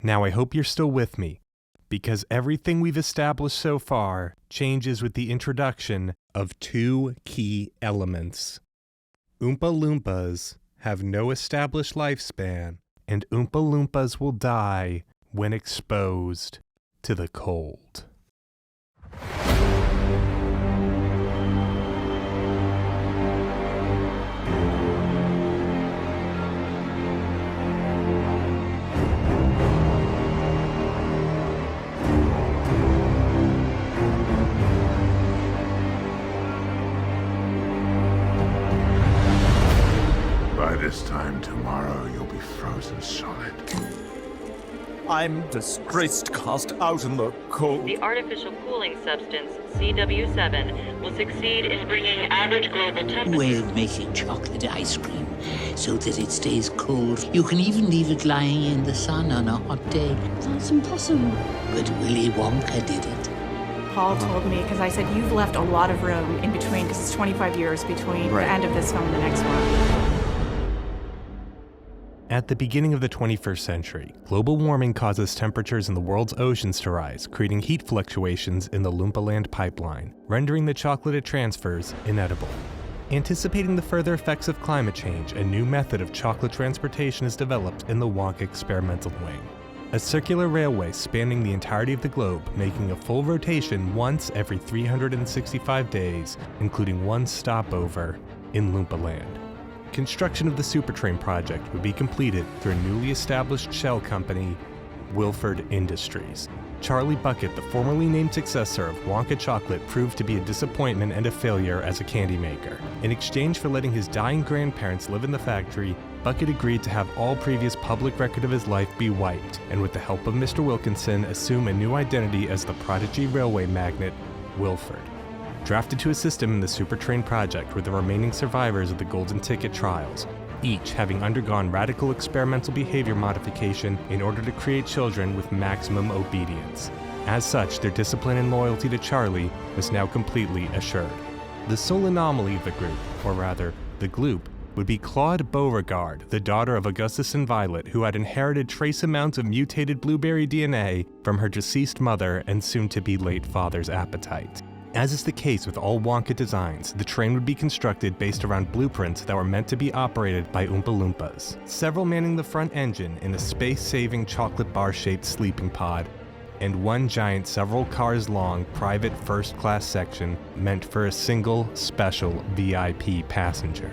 Now I hope you're still with me, because everything we've established so far changes with the introduction of two key elements. Oompa Loompas have no established lifespan, and Oompa Loompas will die when exposed to the cold. By this time tomorrow, you'll be frozen solid. I'm disgraced, cast out in the cold. The artificial cooling substance, CW7, will succeed in bringing average global temperature... Way of making chocolate ice cream so that it stays cold. You can even leave it lying in the sun on a hot day. That's impossible. But Willy Wonka did it. Paul told me, because I said, you've left a lot of room in between, because it's 25 years between the end of this film and the next one. At the beginning of the 21st century, global warming causes temperatures in the world's oceans to rise, creating heat fluctuations in the Loompa Land pipeline, rendering the chocolate it transfers inedible. Anticipating the further effects of climate change, a new method of chocolate transportation is developed in the Wonka experimental wing. A circular railway spanning the entirety of the globe, making a full rotation once every 365 days, including one stopover in Loompa Land. Construction of the Supertrain project would be completed through a newly established shell company, Wilford Industries. Charlie Bucket, the formerly named successor of Wonka Chocolate, proved to be a disappointment and a failure as a candy maker. In exchange for letting his dying grandparents live in the factory, Bucket agreed to have all previous public record of his life be wiped, and with the help of Mr. Wilkinson, assume a new identity as the prodigy railway magnate, Wilford. Drafted to assist him in the Supertrain project were the remaining survivors of the Golden Ticket trials, each having undergone radical experimental behavior modification in order to create children with maximum obedience. As such, their discipline and loyalty to Charlie was now completely assured. The sole anomaly of the group, or rather, the gloop, would be Claude Beauregard, the daughter of Augustus and Violet, who had inherited trace amounts of mutated blueberry DNA from her deceased mother and soon-to-be late father's appetite. As is the case with all Wonka designs, the train would be constructed based around blueprints that were meant to be operated by Oompa Loompas, several manning the front engine in a space-saving chocolate bar-shaped sleeping pod, and one giant several cars long private first-class section meant for a single special VIP passenger.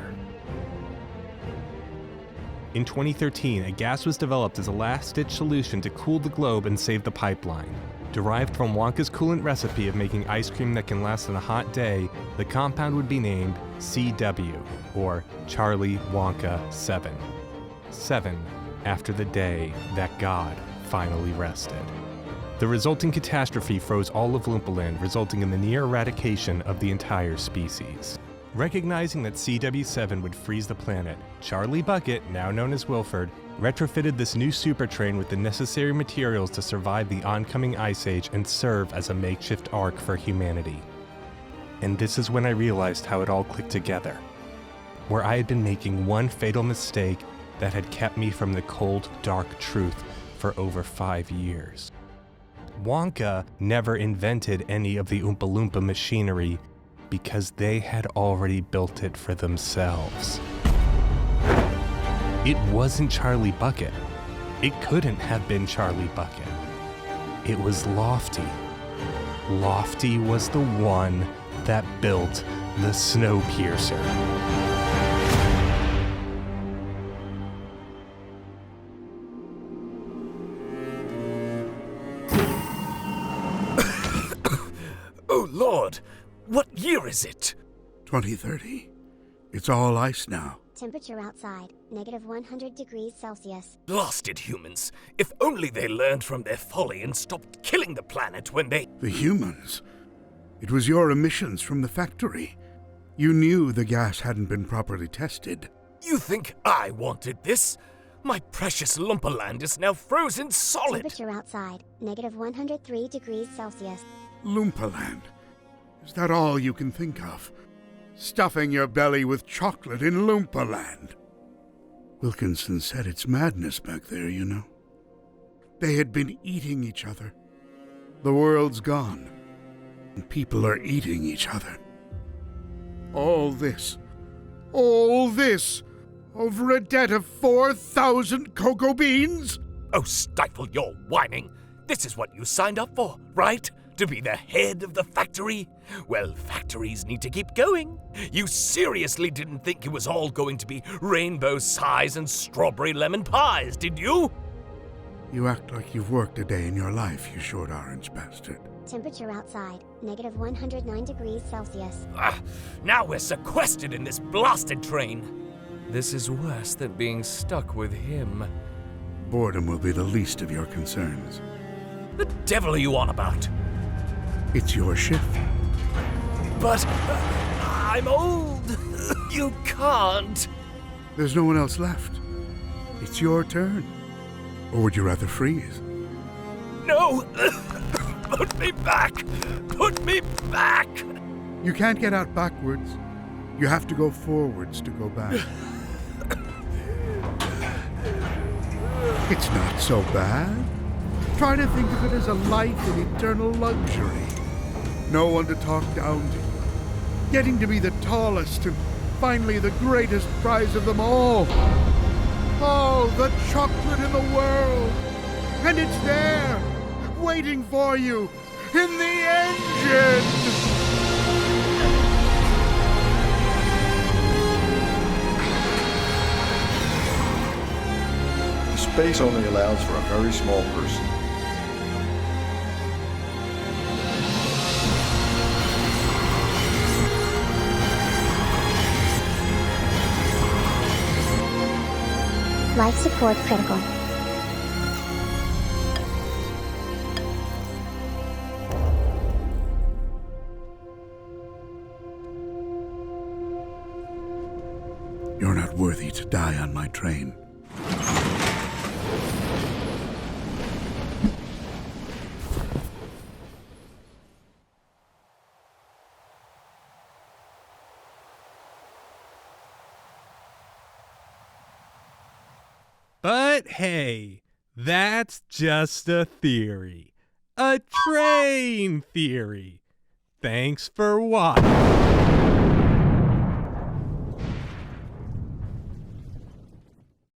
In 2013, a gas was developed as a last-ditch solution to cool the globe and save the pipeline. Derived from Wonka's coolant recipe of making ice cream that can last on a hot day, the compound would be named CW, or Charlie Wonka 7. 7 after the day that God finally rested. The resulting catastrophe froze all of Loompa Land, resulting in the near eradication of the entire species. Recognizing that CW7 would freeze the planet, Charlie Bucket, now known as Wilford, retrofitted this new supertrain with the necessary materials to survive the oncoming ice age and serve as a makeshift ark for humanity. And this is when I realized how it all clicked together. Where I had been making one fatal mistake that had kept me from the cold, dark truth for over 5 years. Wonka never invented any of the Oompa Loompa machinery because they had already built it for themselves. It wasn't Charlie Bucket. It couldn't have been Charlie Bucket. It was Lofty. Lofty was the one that built the Snowpiercer. Oh, Lord! What year is it? 2030. It's all ice now. Temperature outside, -100 degrees Celsius. Blasted humans! If only they learned from their folly and stopped killing the planet when they... The humans? It was your emissions from the factory. You knew the gas hadn't been properly tested. You think I wanted this? My precious Loompa Land is now frozen solid! Temperature outside, -103 degrees Celsius. Loompa Land? Is that all you can think of? Stuffing your belly with chocolate in Loompa Land? Wilkinson said it's madness back there, you know. They had been eating each other. The world's gone, and people are eating each other. All this, over a debt of 4,000 cocoa beans? Oh, stifle your whining. This is what you signed up for, right? To be the head of the factory? Well, factories need to keep going. You seriously didn't think it was all going to be rainbow sighs and strawberry lemon pies, did you? You act like you've worked a day in your life, you short orange bastard. Temperature outside, negative 109 degrees Celsius. Now we're sequestered in this blasted train. This is worse than being stuck with him. Boredom will be the least of your concerns. The devil are you on about? It's your shift. But I'm old. You can't. There's no one else left. It's your turn. Or would you rather freeze? No! Put me back! Put me back! You can't get out backwards. You have to go forwards to go back. It's not so bad. Try to think of it as a life in eternal luxury. No one to talk down to. Getting to be the tallest and finally the greatest prize of them all. Oh, the chocolate in the world. And it's there, waiting for you, in the engine. Space only allows for a very small person. Life support critical. You're not worthy to die on my train. But hey, that's just a theory. A train theory. Thanks for watching.